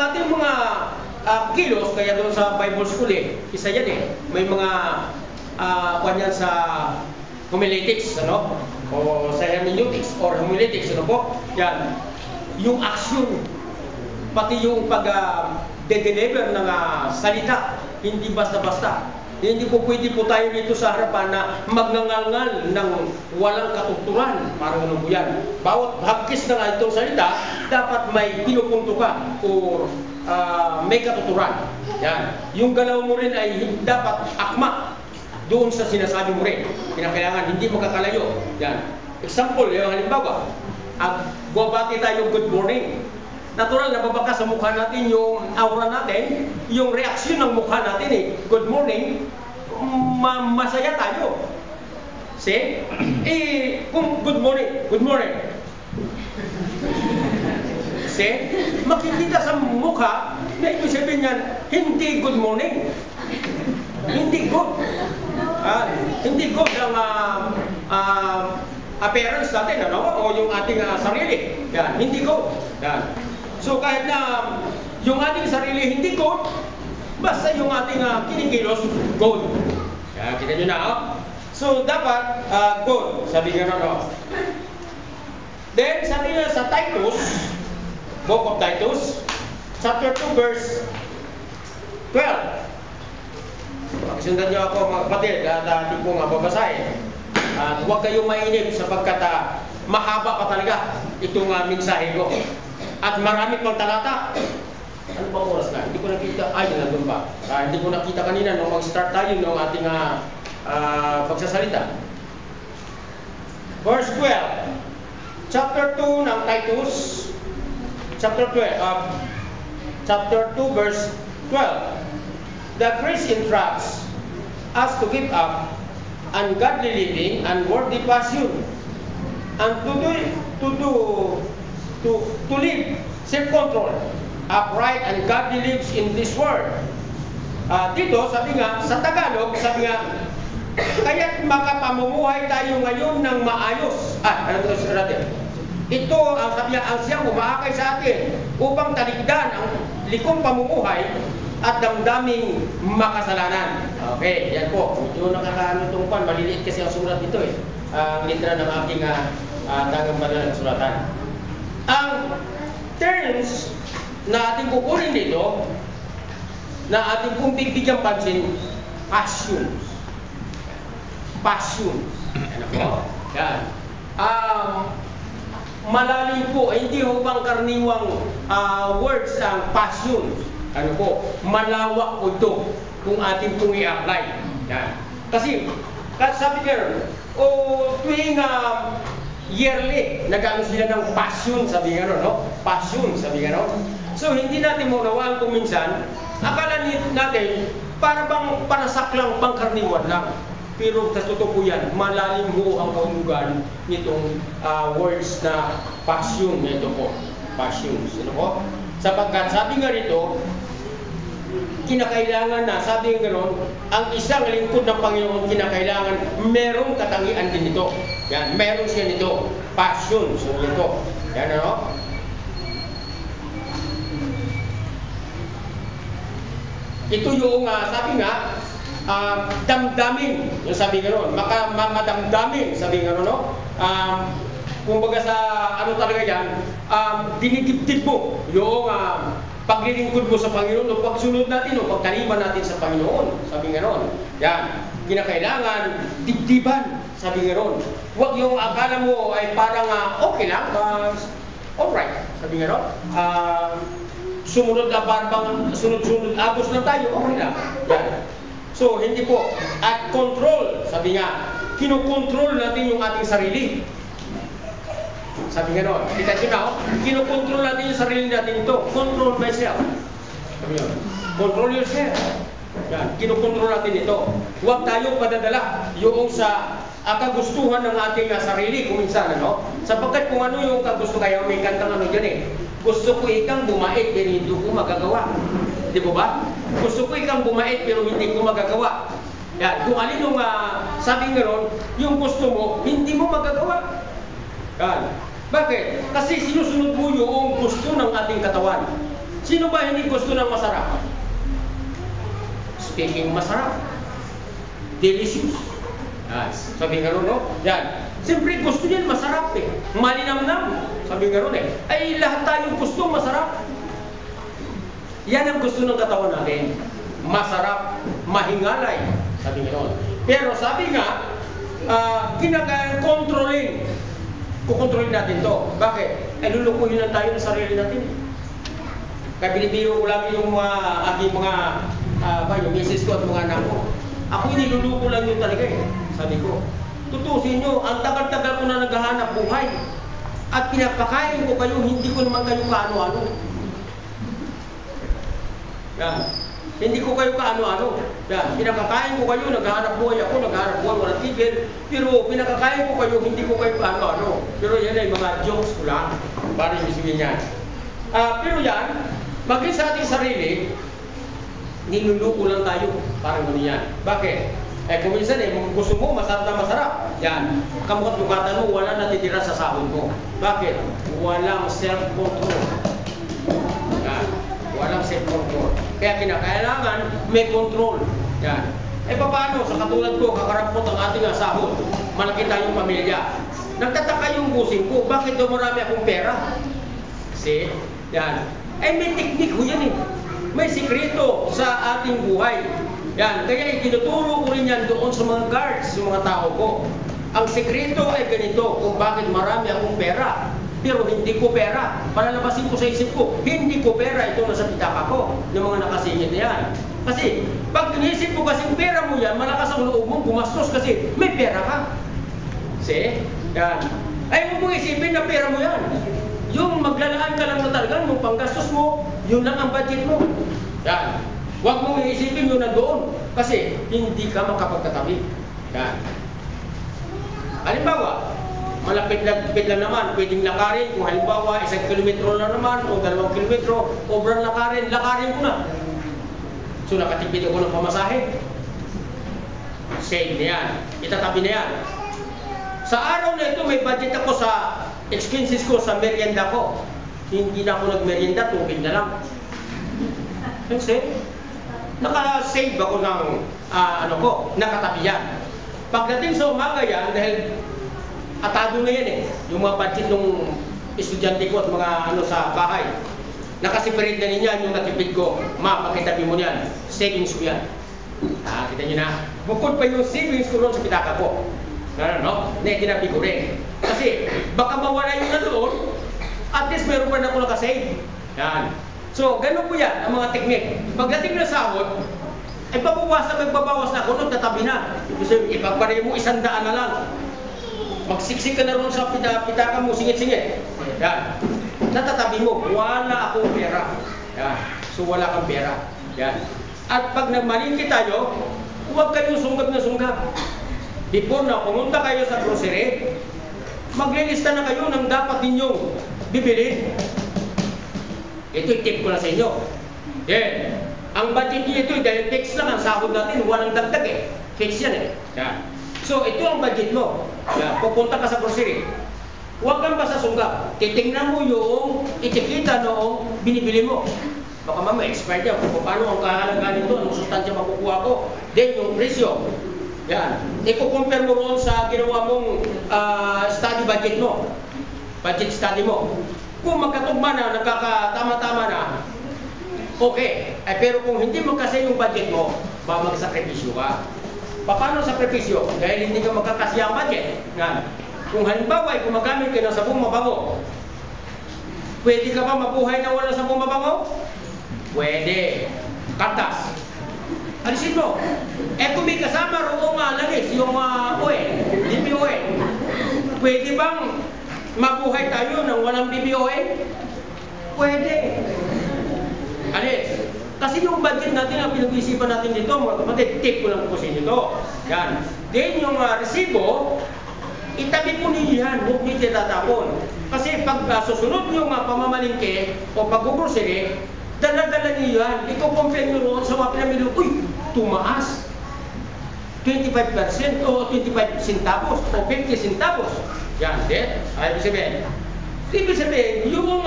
ating mga kilos, kaya doon sa Bible School isa yan may mga kanyan sa homiletics, ano? O sa hermeneutics or homiletics, ano po? Yan. Yung action, pati yung pag-deliver ng salita, hindi basta-basta. Hindi po pwede po tayo dito sa harapan na magngangalngal ng walang katuturan. Parang ano po yan. Bawat hagkis na itong salita, dapat may pinupunto ka o may katuturan. Yan. Yung galaw mo rin ay dapat akma doon sa sinasabi mo rin. Kinakailangan hindi makakalayo. Yan. Example, yung halimbawa, buwabati tayo good morning. Natural, nababaka sa mukha natin yung aura natin, yung reaksyon ng mukha natin good morning, masaya tayo. See? Kung good morning, see? Makikita sa mukha, na ibig sabihin yan, hindi good morning. Hindi good. Hindi good ang appearance natin, ano? O yung ating sarili. Yan, hindi good. Yan. So kahit na yung ating sarili hindi good, basta yung ating kinikilos, good. Yan, kita nyo na, So dapat good, sabi nga no. Then sabi nga sa Titus, Book of Titus, chapter 2, verse 12. Pakisundan nyo ako mga kapatid, at ating pong babasahin. Huwag kayong mainip sapagkat mahaba pa talaga itong mensahe ko. At marami pang talata. Ano bang oras na? Hindi ko nakita. Ay, nandun pa. Hindi ko nakita kanina nung mag-start tayo ng ating pagsasalita. Verse 12. Chapter 2 ng Titus. Chapter 2, verse 12. The priest instructs us to give up ungodly living and worldly passion, and to live self-control, upright and godly lives in this world. Dito, sabi nga, sa Tagalog, sabi nga, kaya't makapamumuhay tayo ngayon ng maayos. Ito, ang sabi nga, ang siyang umaakay sa atin upang talikdan ang likong pamumuhay at damdaming makasalanan. Okay, yan po. Medyo nakakaano itong pan. Maliliit kasi ang sulat dito ang litra ng aking dagang banal na sulatan. Ang terms na ating kukunin dito, na ating pong bibigyan pansin, passions. Passions. Ano po? Yan. Malalim po, hindi ho bang karaniwang words ang passions. Ano po? Malawak po ito kung ating pong i-apply. Yan. Kasi sabi nga, tuwing yearly, nag-ano sila ng passion, sabi nga no? Passion, sabi nga no? So, hindi natin maunawaan kung minsan, akala natin, para bang panasaklang pangkarniwan lang. Pero sa totoo po yan, malalim mo ang kahulugan nitong words na passion nito po. Passions, ano po? Sapagkat sabi nga rito, kinakailangan na, sabi nga gano'n, ang isang lingkod ng Panginoon kinakailangan, merong katangian din ito. Yan, meron siya nito. Passion, so ito. Yan ano? Ito yung, sabi nga, damdamin. Yung sabi nga ron, madamdamin, sabi nga ron, no? Kumbaga sa, ano talaga yan, dinidibdib mo yung paglilingkod mo sa Panginoon o pagsunod natin o pagtaliman natin sa Panginoon. Sabi nga ron. Yan. Kinakailangan, dibdiban. Sabi nga ron. Huwag yung akala mo ay parang okay lang. Alright. Sabi nga ron. Sumunod na parang sunod-sunod abos na tayo. Okay lang. Yan. So, hindi po. At control. Sabi nga, kinokontrol natin yung ating sarili. Sabi nga no, kita nyo na, kinokontrol natin yung sarili natin ito. Control myself. Sabi nga, control yourself. Yan, kinokontrol natin ito. Huwag tayong padadala yung sa kagustuhan ng ating sarili kung minsan, ano? Sapagkat kung ano yung kagusto kayo, may kantang ano dyan Gusto ko ikang bumait, pero hindi ko magagawa. Di ba ba? Gusto ko ikang bumait, pero hindi ko magagawa. Yan, kung alin yung sabi nga ron, yung gusto mo, hindi mo magagawa. Yan. Bakit? Kasi sinusunod mo yung gusto ng ating katawan. Sino ba hindi gusto ng masarap? Speaking masarap. Delicious. Sabi nga ron, no? Yan. Siyempre gusto niyan masarap eh. Malinamnam. Sabi nga ron eh. Ay lahat tayo gusto masarap. Yan ang gusto ng katawan natin. Masarap, mahingalay. Sabi nga ron. Pero sabi nga, kontrolin. Kukontrolin natin to. Bakit? Ay lulukuhin lang tayo ng sarili natin. Kaya binibiro ko lang yung aking mga yung misis ko at mga anak ko. Ako niluluko lang yun talaga eh. Sabi ko, tutusin nyo, ang tagal-tagal ko na naghahanap buhay. At pinapakain ko kayo, hindi ko naman kayo kaano-ano. Yan. Hindi ko kayo kaano-ano. Yan. Pinakakain ko kayo, naghahanap buhay ako, naghahanap buhay, walang tigil. Pero pinakakain ko kayo, hindi ko kayo kaano-ano. Pero yan ay mga jokes ko lang. Para ibigin yan. Pero yan, maging sa ating sarili, niluluko lang tayo. Parang gano'n yan. Bakit? Kung minsan gusto mo, masarap na masarap. Yan. Kamukhat-mukhatan mo, wala natitira sa sahod mo. Bakit? Walang self-control. Yan. Walang self-control. Kaya kinakailangan may control. Yan. Paano? Sa katulad ko, kakarampot ang ating sahod. Malaki tayong pamilya. Nagtataka yung busing ko. Bakit daw marami akong pera? See? Yan. May teknik ho yan eh. May sikreto sa ating buhay. Yan. Kaya itinuturo ko rin yan doon sa mga guards, sa mga tao ko. Ang sikreto ay ganito kung bakit marami akong pera. Pero hindi ko pera. Palalabasin ko sa isip ko, hindi ko pera. Ito nasa pitaka ko, yung mga nakasingit na yan. Kasi, pag inisip mo kasing pera mo yan, malakas ang loob mo, gumastos kasi may pera ka. See? Yan. Ay, huwag mong isipin na pera mo yan. Yung maglalaan ka lang na talagang yung panggastos mo, yun lang ang budget mo. Yan. Huwag mong iisipin yun na doon. Kasi hindi ka makapagkatabi. Yan. Halimbawa, malapit lang naman, pwedeng lakarin. Kung halimbawa, 1 kilometro na naman, o 2 kilometro, obrang lakarin ko na. So nakatipid ako ng pamasahe. Save na yan. Itatabi na yan. Sa araw na ito, may budget ako sa expenses ko sa merienda ko. Hindi na ako nagmerienda, tubig na lang. Kasi, naka-save ako ng, nakatabi yan. Pagdating sa umaga yan, dahil atado na yan eh, yung mga budget ng estudyante ko at mga sa bahay. Nakasiparate na niyan yung natipid ko. Ma, pakitabi mo yan. Savings ko yan. Kita nyo na. Bukod pa yung savings ko ron sa pitaka ko. Na itinabi ko rin. Kasi baka mawala yung doon, at least meron pa na ako nakasave. Yan. So, ganun po yan, ang mga teknik. Pagdating na sahod, ay magbabawas na ako, nagtatabi na. Kasi ipagparin mo 100 na lang. Magsiksik ka na ron sa pitaka mo, singit-singit. Yan. Natatabi mo, wala akong pera. Yan. So, wala kang pera. Yan. At pag nagmalingki tayo, huwag kayong sunggab na sunggab. Before na pumunta kayo sa grocery, maglilista na kayo ng dapat ninyong bibilin. Ito'y tip ko na sa inyo. Yeah. Ang budget niyo ito, dahil fix lang ang sahod natin, walang dagdag eh. Fix yan eh. Yeah. So, ito ang budget mo. Yeah. Pupunta ka sa grocery. Huwag kang basta sunggab. Titingnan mo yung itikita noong binibili mo. Baka mamaya expired yan. Kung paano ang kahalagaan nito, anong sustansya makukuha ko. Then yung presyo. Yan. I-compare mo roon sa ginawa mong study budget mo. Budget study mo. Kung magkatugma na, nagkakatama-tama na, okay. Pero kung hindi magkasya yung budget mo, magsakripisyo ka. Paano sakripisyo? Dahil hindi ka magkakasya ang budget. Yan. Kung halimbawa ay gumagamit ka ng sabong mabango, pwede ka ba mabuhay na wala sabong mabango? Pwede. Katas. Alisin mo. Kung may kasama roong langis, yung oil, BB oil, pwede bang mabuhay tayo ng walang BB oil? Pwede. Alis. Kasi yung budget natin, ang pinag-iisipan natin dito, matitip ko lang po sa inyo ito. Yan. Then yung resibo, itabi po ninyo yan, huwag nyo tatapon. Kasi pag susunod nyo pamamalingke o pag-grocery, dala-dala niyo yan. Iko-compare nyo roon sa mga pinamili. Uy, tumaas. 25% o 25 centavos o 50 centavos. Yan, din. Ibig sabihin, yung